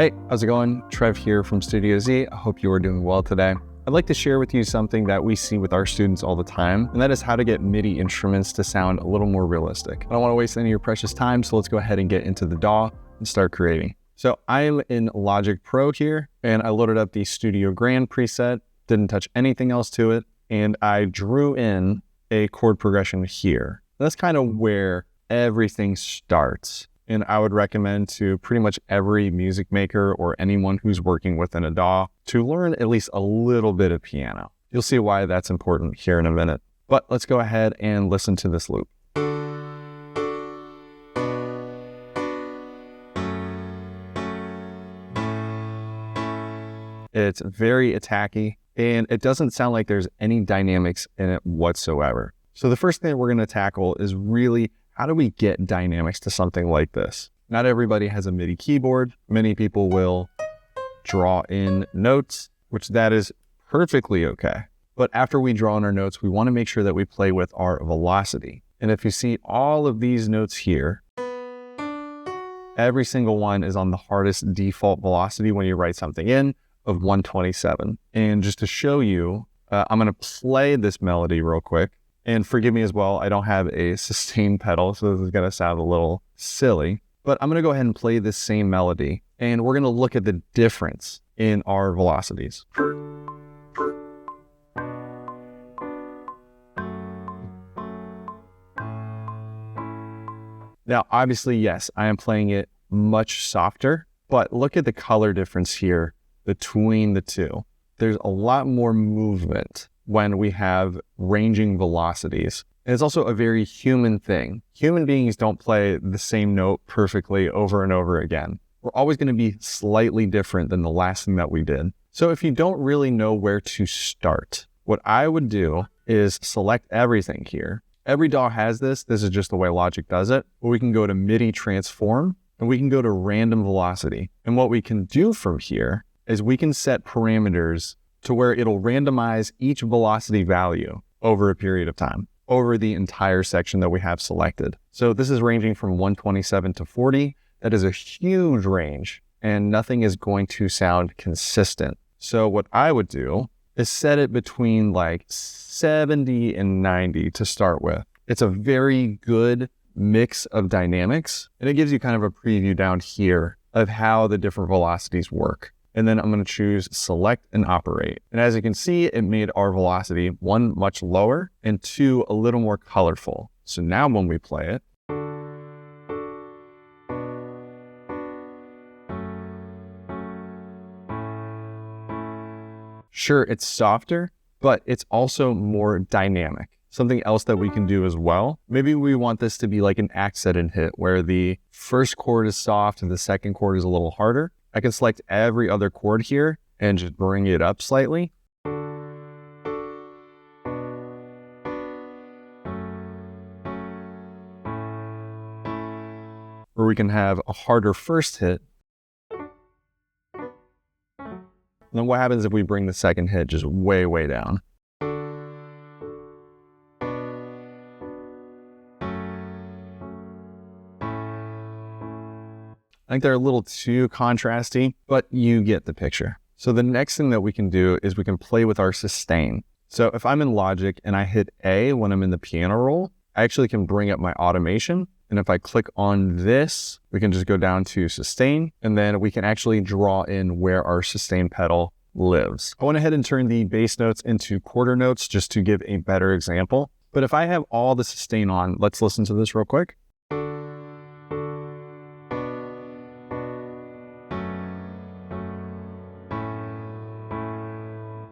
Hey, how's it going? Trev here from Studio Z. I hope you are doing well today. I'd like to share with you something that we see with our students all the time, and that is how to get MIDI instruments to sound a little more realistic. I don't want to waste any of your precious time, so let's go ahead and get into the DAW and start creating. So I'm in Logic Pro here, and I loaded up the Studio Grand preset, didn't touch anything else to it, and I drew in a chord progression here. That's kind of where everything starts. And I would recommend to pretty much every music maker or anyone who's working within a DAW to learn at least a little bit of piano. You'll see why that's important here in a minute. But let's go ahead and listen to this loop. It's very attacky, and it doesn't sound like there's any dynamics in it whatsoever. So the first thing we're going to tackle is really, how do we get dynamics to something like this? Not everybody has a MIDI keyboard. Many people will draw in notes, which that is perfectly okay. But after we draw in our notes, we want to make sure that we play with our velocity. And if you see all of these notes here, every single one is on the hardest default velocity when you write something in of 127. And just to show you, I'm going to play this melody real quick. And forgive me as well, I don't have a sustain pedal, so this is going to sound a little silly. But I'm going to go ahead and play this same melody, and we're going to look at the difference in our velocities. Now, obviously, yes, I am playing it much softer, but look at the color difference here between the two. There's a lot more movement when we have ranging velocities. And it's also a very human thing. Human beings don't play the same note perfectly over and over again. We're always going to be slightly different than the last thing that we did. So if you don't really know where to start, what I would do is select everything here. Every DAW has this. This is just the way Logic does it. But we can go to MIDI transform, and we can go to random velocity. And what we can do from here is we can set parameters to where it'll randomize each velocity value over a period of time, over the entire section that we have selected. So this is ranging from 127 to 40. That is a huge range, and nothing is going to sound consistent. So what I would do is set it between like 70 and 90 to start with. It's a very good mix of dynamics, and it gives you kind of a preview down here of how the different velocities work. And then I'm going to choose select and operate. And as you can see, it made our velocity, one, much lower, and two, a little more colorful. So now when we play it, sure, it's softer, but it's also more dynamic. Something else that we can do as well, maybe we want this to be like an accent hit where the first chord is soft and the second chord is a little harder. I can select every other chord here and just bring it up slightly. Or we can have a harder first hit. And then what happens if we bring the second hit just way, way down? I think they're a little too contrasty, but you get the picture. So the next thing that we can do is we can play with our sustain. So if I'm in Logic and I hit A when I'm in the piano roll, I actually can bring up my automation. And if I click on this, we can just go down to sustain, and then we can actually draw in where our sustain pedal lives. I went ahead and turned the bass notes into quarter notes just to give a better example. But if I have all the sustain on, let's listen to this real quick.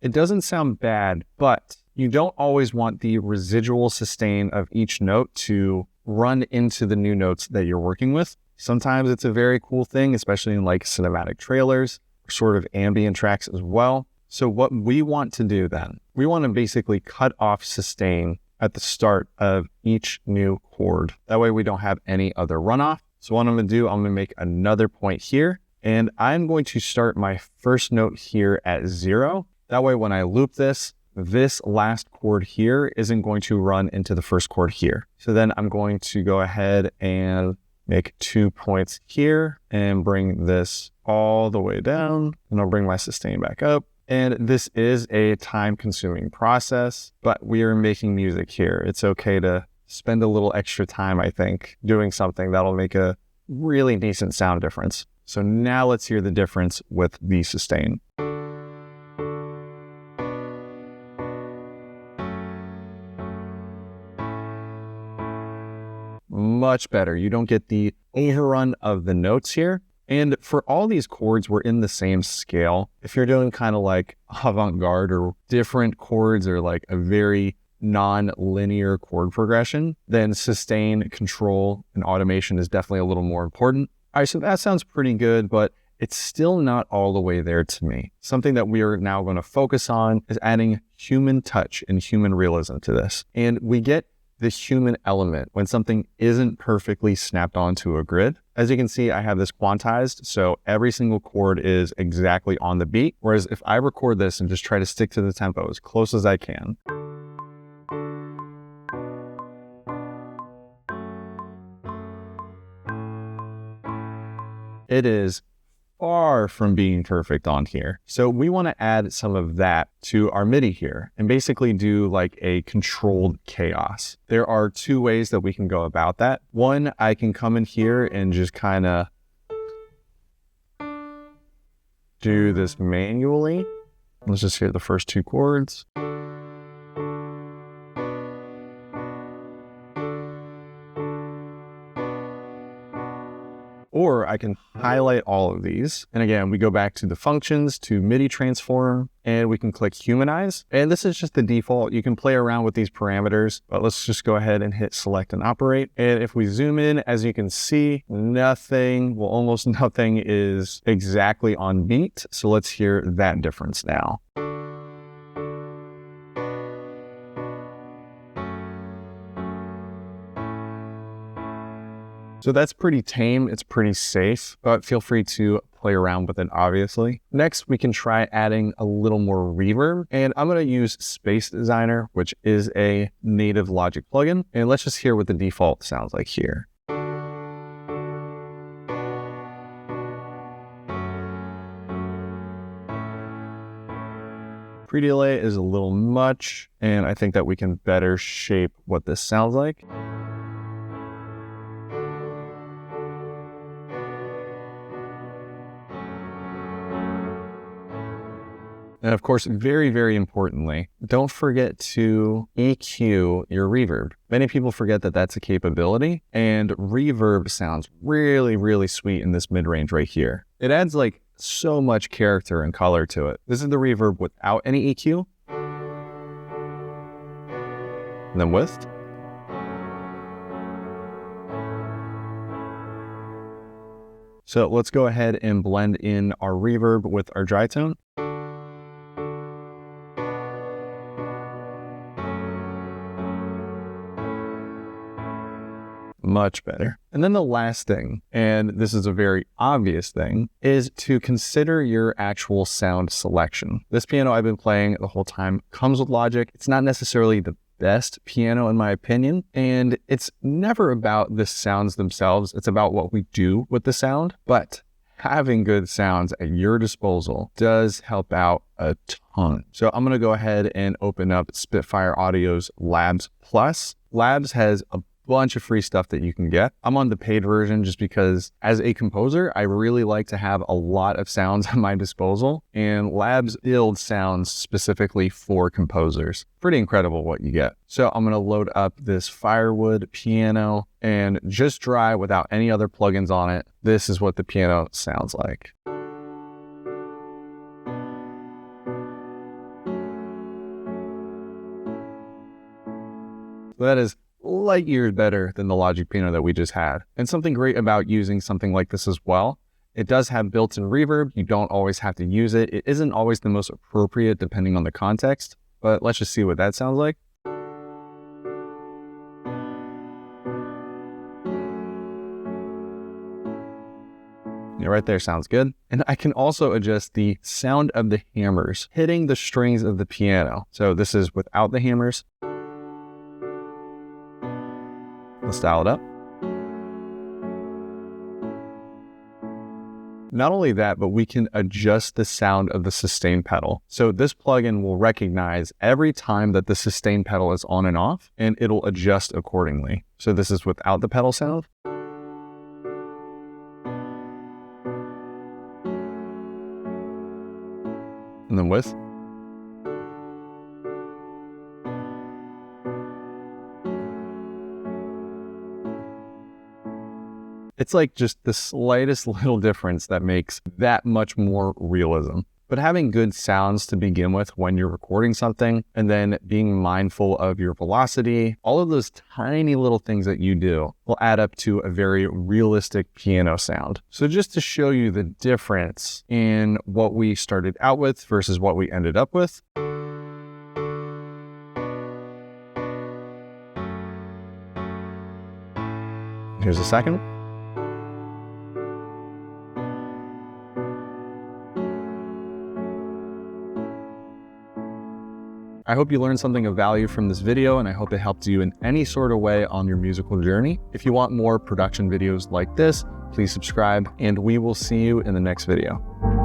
It doesn't sound bad, but you don't always want the residual sustain of each note to run into the new notes that you're working with. Sometimes it's a very cool thing, especially in like cinematic trailers, or sort of ambient tracks as well. So what we want to do then, we want to basically cut off sustain at the start of each new chord. That way we don't have any other runoff. So what I'm going to do, I'm going to make another point here, and I'm going to start my first note here at 0. That way, when I loop this, this last chord here isn't going to run into the first chord here. So then I'm going to go ahead and make 2 points here and bring this all the way down. And I'll bring my sustain back up. And this is a time-consuming process, but we are making music here. It's okay to spend a little extra time, I think, doing something that'll make a really decent sound difference. So now let's hear the difference with the sustain. Much better. You don't get the overrun of the notes here. And for all these chords, we're in the same scale. If you're doing kind of like avant-garde or different chords or like a very non-linear chord progression, then sustain, control, and automation is definitely a little more important. All right, so that sounds pretty good, but it's still not all the way there to me. Something that we are now going to focus on is adding human touch and human realism to this. And we get the human element when something isn't perfectly snapped onto a grid. As you can see, I have this quantized, so every single chord is exactly on the beat. Whereas if I record this and just try to stick to the tempo as close as I can, it is far from being perfect on here. So we want to add some of that to our MIDI here and basically do like a controlled chaos. There are 2 ways that we can go about that. One, I can come in here and just kind of do this manually. Let's just hear the first 2 chords. Or I can highlight all of these. And again, we go back to the functions, to MIDI transform, and we can click humanize. And this is just the default. You can play around with these parameters, but let's just go ahead and hit select and operate. And if we zoom in, as you can see, nothing, well, almost nothing is exactly on beat. So let's hear that difference now. So that's pretty tame, it's pretty safe, but feel free to play around with it, obviously. Next, we can try adding a little more reverb, and I'm gonna use Space Designer, which is a native Logic plugin, and let's just hear what the default sounds like here. Pre-delay is a little much, and I think that we can better shape what this sounds like. And of course, very, very importantly, don't forget to EQ your reverb. Many people forget that that's a capability, and reverb sounds really, really sweet in this mid-range right here. It adds like so much character and color to it. This is the reverb without any EQ. And then with. So let's go ahead and blend in our reverb with our dry tone. Much better. And then the last thing, and this is a very obvious thing, is to consider your actual sound selection. This piano I've been playing the whole time comes with Logic. It's not necessarily the best piano in my opinion, and it's never about the sounds themselves. It's about what we do with the sound, but having good sounds at your disposal does help out a ton. So I'm gonna go ahead and open up Spitfire Audio's Labs Plus. Labs has a bunch of free stuff that you can get. I'm on the paid version just because as a composer, I really like to have a lot of sounds at my disposal, and Labs builds sounds specifically for composers. Pretty incredible what you get. So I'm gonna load up this Firewood piano and just dry without any other plugins on it. This is what the piano sounds like. So that is light years better than the Logic piano that we just had. And something great about using something like this as well, it does have built-in reverb. You don't always have to use it. It isn't always the most appropriate depending on the context, but let's just see what that sounds like. Yeah, right there sounds good. And I can also adjust the sound of the hammers hitting the strings of the piano. So this is without the hammers. Let's dial it up. Not only that, but we can adjust the sound of the sustain pedal. So this plugin will recognize every time that the sustain pedal is on and off, and it'll adjust accordingly. So this is without the pedal sound. And then with. It's like just the slightest little difference that makes that much more realism. But having good sounds to begin with when you're recording something, and then being mindful of your velocity, all of those tiny little things that you do will add up to a very realistic piano sound. So just to show you the difference in what we started out with versus what we ended up with. Here's a second. I hope you learned something of value from this video, and I hope it helped you in any sort of way on your musical journey. If you want more production videos like this, please subscribe, and we will see you in the next video.